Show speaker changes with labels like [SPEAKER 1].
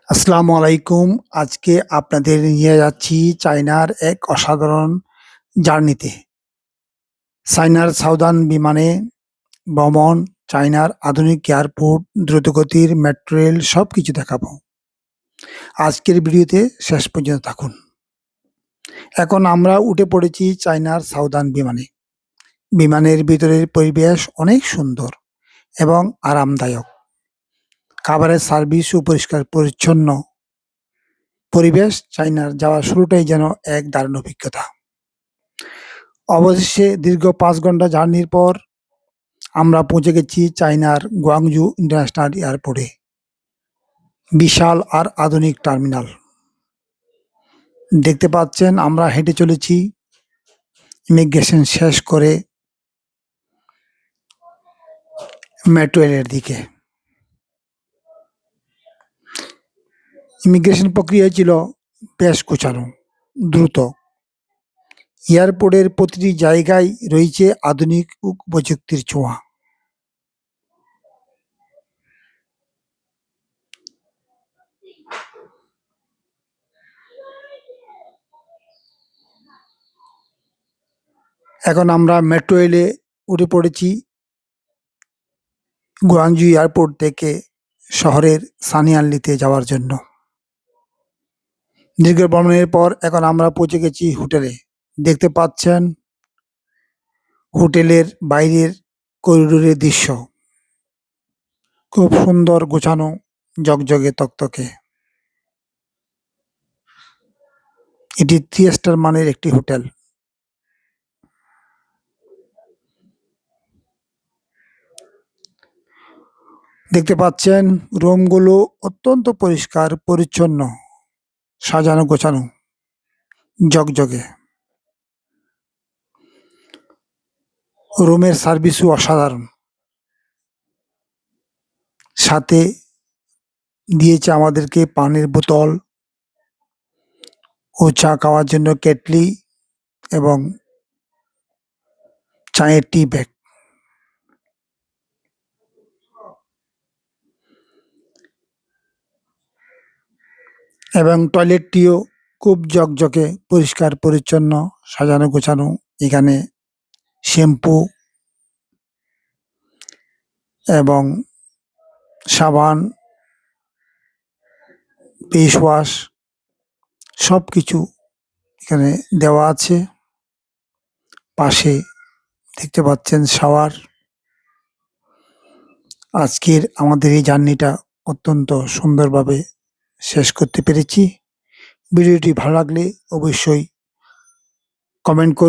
[SPEAKER 1] আসসালামু আলাইকুম। আজকে আপনাদের নিয়ে যাচ্ছি চায়নার এক অসাধারণ জার্নিতে। চায়নার সাউদার্ন বিমানে ভ্রমণ, চায়নার আধুনিক এয়ারপোর্ট, দ্রুতগতির মেট্রো রেল সবকিছু দেখাবো। আজকের ভিডিওতে শেষ পর্যন্ত থাকুন। এখন আমরা উঠে পড়েছি চায়নার সাউদার্ন বিমানে। বিমানের ভিতরের পরিবেশ অনেক সুন্দর এবং আরামদায়ক। খাবারের সার্ভিসও পরিষ্কার পরিচ্ছন্ন। পরিবেশ চায়নার যাওয়ার শুরুটাই যেন এক দারুণ অভিজ্ঞতা। অবশেষে দীর্ঘ ৫ ঘন্টা জার্নির পর আমরা পৌঁছে গেছি চায়নার গুয়াংজু ইন্টারন্যাশনাল এয়ারপোর্টে। বিশাল আর আধুনিক টার্মিনাল। দেখতে পাচ্ছেন আমরা হেঁটে চলেছি ইমিগ্রেশন শেষ করে মেট্রো রেলের দিকে। ইমিগ্রেশন প্রক্রিয়া ছিল বেশ গোছানো, দ্রুত। এয়ারপোর্টের প্রতিটি জায়গায় রয়েছে আধুনিক প্রযুক্তির ছোঁয়া। এখন আমরা মেট্রো রেলে উঠে পড়েছি গুয়াংজু এয়ারপোর্ট থেকে শহরের সানিয়ানলিতে যাওয়ার জন্য। দীর্ঘ ভ্রমণের পর এখন আমরা পৌঁছে গেছি হোটেলে। দেখতে পাচ্ছেন হোটেলের বাইরের করিডোরের দৃশ্য। খুব সুন্দর গোছানো, ঝকঝকে তকতকে। এটি 3 স্টার মানের একটি হোটেল। দেখতে পাচ্ছেন রুমগুলো অত্যন্ত পরিষ্কার পরিচ্ছন্ন, সাজানো গোছানো, ঝকঝকে। রুমের সার্ভিসও অসাধারণ। সাথে দিয়েছে আমাদেরকে পানির বোতল ও চা খাওয়ার জন্য কেটলি এবং চায়ের টি ব্যাগ। এবং টয়লেটটিও খুব ঝকঝকে, পরিষ্কার পরিচ্ছন্ন, সাজানো গোছানো। এখানে শ্যাম্পু এবং সাবান, ফেস ওয়াশ সবকিছু এখানে দেওয়া আছে। পাশে দেখতে পাচ্ছেন শাওয়ার। আজকের আমাদের এই জার্নিটা অত্যন্ত সুন্দরভাবে শেষ করতে পেরেছি। ভিডিওটি ভালো লাগলে অবশ্যই কমেন্ট করুন।